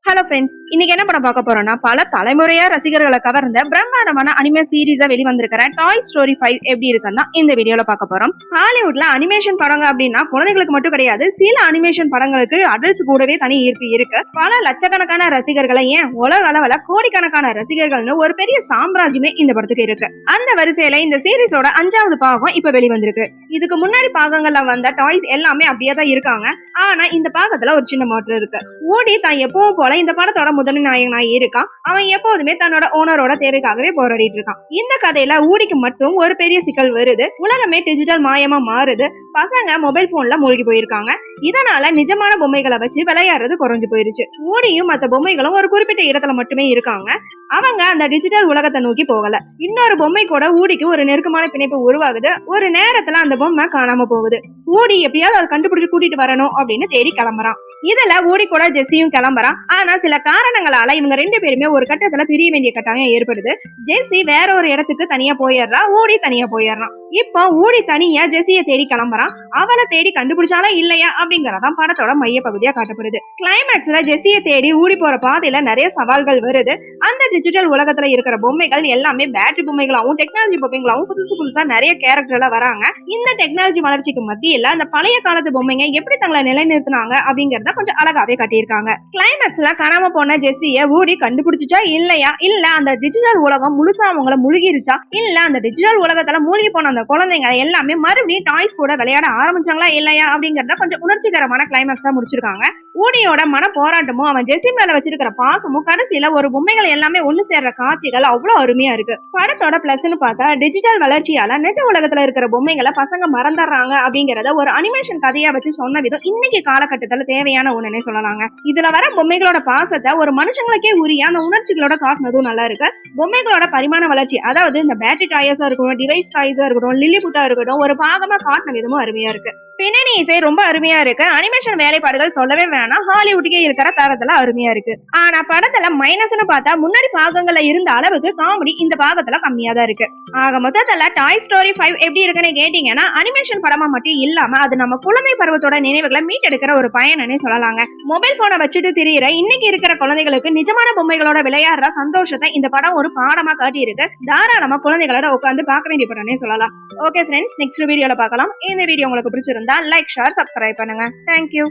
Hello friends, இன்னைக்கு என்ன படம் பார்க்க போறோம்னா பல தலைமுறையா ரசிகர்களை கவர்ந்த பிரம்மாண்டமான அனிமே சீரீஸா வெளிவந்திருக்கிற டாய் ஸ்டோரி 5 எப்படி இருக்குன்னா இந்த வீடியோல பார்க்க போறோம். ஹாலிவுட்ல அனிமேஷன் படங்க அப்படின்னா குழந்தைகளுக்கு மட்டும் கிடையாது, சில அனிமேஷன் படங்களுக்கு அடல்ட்ஸ் கூடவே தனி ஈர்ப்பு இருக்கு. பல லட்சக்கணக்கான ரசிகர்களை ஏன் உலக அளவுல கோடிக்கணக்கான ரசிகர்கள்னு ஒரு பெரிய சாம்ராஜ்யமே இந்த படத்துக்கு இருக்கு. அந்த வரிசையில இந்த சீரீஸோட 5வது பாகம் இப்ப வெளிவந்திருக்கு. இதுக்கு முன்னாடி பாகங்கள்ல வந்த டாய்ஸ் எல்லாமே அப்படியே தான் இருக்காங்க. ஆனா இந்த பாகத்துல ஒரு சின்ன மாற்றம் இருக்கு. ஓடி தான் எப்பவும் போல இந்த படத்தோட முதல் நாயகனாய் இருக்கான். அவன் எப்போதுமே தன்னோட ஓனரோட தேவைக்காகவே போராடிட்டு இருக்கான். இந்த கதையில ஊடிக்கு மட்டும் ஒரு பெரிய சிக்கல் வருது. உலகமே டிஜிட்டல் மாயமா மாறுது. பசங்க மொபைல் போன்ல மூழ்கி போயிருக்காங்க. இதனால நிஜமான பொம்மைகளை வச்சு விளையாடுறது குறைஞ்சு போயிருச்சு. ஊடியும் மற்ற பொம்மைகளும் ஒரு குறிப்பிட்ட இடத்துல மட்டுமே இருக்காங்க. அவங்க அந்த டிஜிட்டல் உலகத்தை நோக்கி போகல. இன்னொரு பொம்மை கூட ஊடிக்கு ஒரு நெருக்கமான பிணைப்பு உருவாகுது. ஒரு நேரத்துல அந்த பொம்மை காணாம போகுது. ஊடி எப்படியாவது அதை கண்டுபிடிச்சு கூட்டிட்டு வரணும் அப்படின்னு தேடி கிளம்புறான். இதுல ஊடி கூட ஜெஸ்ஸியும் கிளம்புறான். ஆனா சில காரணங்களால இவங்க 2 பேருமே ஒரு கட்டத்துல பிரிய வேண்டிய கட்டாயம் ஏற்படுது. ஜெஸ்ஸி வேற ஒரு இடத்துக்கு தனியா போயிடுறா, ஊடி தனியா போயிடுறான். இப்போ ஊடி தனியா ஜெஸ்ஸிய தேடி கிளம்புறான். அவளை தேடி கண்டுபிடிச்சாலா இல்லையா அப்படிங்கறதான் படத்தோட மைய பகுதியா காட்டப்படுது. கிளைமேக்ஸ்ல ஜெஸ்ஸிய தேடி ஊடி போற பாதையில நிறைய சவால்கள் வருது. அந்த டிஜிட்டல் உலகத்துல இருக்கிற பொம்மைகள் எல்லாமே பேட்டரி பொம்மைகளாவும் டெக்னாலஜி பொம்மைகளாவும் புதுசா நிறைய கேரக்டர்ல வராங்க. இந்த டெக்னாலஜி வளர்ச்சிக்கு மத்தியில அந்த பழைய காலத்து பொம்மைங்க எப்படி தங்களை நிலைநிறுத்தினாங்க அப்படிங்கறத கொஞ்சம் அழகாவே காட்டியிருக்காங்க. கிளைமேக்ஸ்ல காணாம போன ஜெஸ்ஸிய ஊடி கண்டுபிடிச்சா இல்லையா, இல்ல அந்த டிஜிட்டல் உலகம் முழுசா அவங்கள முழுகிருச்சா, இல்ல அந்த டிஜிட்டல் உலகத்துல மூழ்கி போன அந்த குழந்தைங்க எல்லாமே மறுபடியும் டாய்ஸ் கூட விளையாட ஆரம்பிச்சாங்களா இல்லையா அப்படிங்கறத கொஞ்சம் உணர்ச்சிகரமான கிளைமேக்ஸா முடிச்சிருக்காங்க. ஊடியோட மன போராட்டமும் அவன் ஜெஸ்ஸி மேல வச்சிருக்கிற பாசமும் கடைசியில ஒரு பொம்மைகள் எல்லாமே ஒண்ணு சேர்ற காட்சிகள் அவ்வளவு அருமையா இருக்கு. படத்தோட பிளஸ்ன்னு பார்த்தா டிஜிட்டல் வளர்ச்சியால நிஜ உலகத்துல இருக்கிற பொம்மைகளை பசங்க மறந்துடுறாங்க அப்படிங்கறத ஒரு அனிமேஷன் கதையா வச்சு சொன்ன விதம் இன்னைக்கு காலகட்டத்துல தேவையான ஒண்ணுன்னே சொல்லலாங்க. இதுல வர பொம்மைகளோட பாசத்தை ஒரு மனுஷங்களுக்கே உரிய அந்த உணர்ச்சிகளோட காட்டினதும் நல்லா இருக்கு. பொம்மைகளோட பரிமாண வளர்ச்சி, அதாவது இந்த பேட்டரி டாய்ஸா இருக்கட்டும், டிவைஸ் டாய்ஸா இருக்கட்டும், லில்லிபுட்டா இருக்கட்டும், ஒரு பாகமா காட்டின விதமும் அருமையா இருக்கு. பின்னணி இசை ரொம்ப அருமையா இருக்கு. அனிமேஷன் வேலைப்பாடுகள் சொல்லவே வேணாம், ஹாலிவுட்டுக்கே இருக்கிற தரத்துல அருமையா இருக்கு. ஆனா படத்துல மைனஸ்னு பார்த்தா முன்னாடி பாகங்கள்ல இருந்த அளவுக்கு காமெடி இந்த பாகத்துல கம்மியா தான் இருக்கு. ஆக மொத்தத்துல டாய் ஸ்டோரி 5 எப்படி இருக்குன்னு கேட்டீங்கன்னா அனிமேஷன் படமா மட்டும் இல்லாம அது நம்ம குழந்தை பருவத்தோட நினைவுகளை மீட்டெடுக்கிற ஒரு பயனே சொல்லலாங்க. மொபைல் போனை வச்சுட்டு திரியிற இன்னைக்கு இருக்கிற குழந்தைகளுக்கு நிஜமான பொம்மைகளோட விளையாடுற சந்தோஷத்தை இந்த படம் ஒரு பாடமா காட்டி இருக்கு. தாராளமா குழந்தைகளோட உட்காந்து பார்க்க வேண்டிய படம்னே சொல்லலாம். ஓகே ஃப்ரெண்ட்ஸ், நெக்ஸ்ட் வீடியோல பார்க்கலாம். இந்த வீடியோ உங்களுக்கு பிடிச்சிருந்தா லைக், ஷேர், சப்ஸ்கிரைப் பண்ணுங்க. தேங்க்யூ.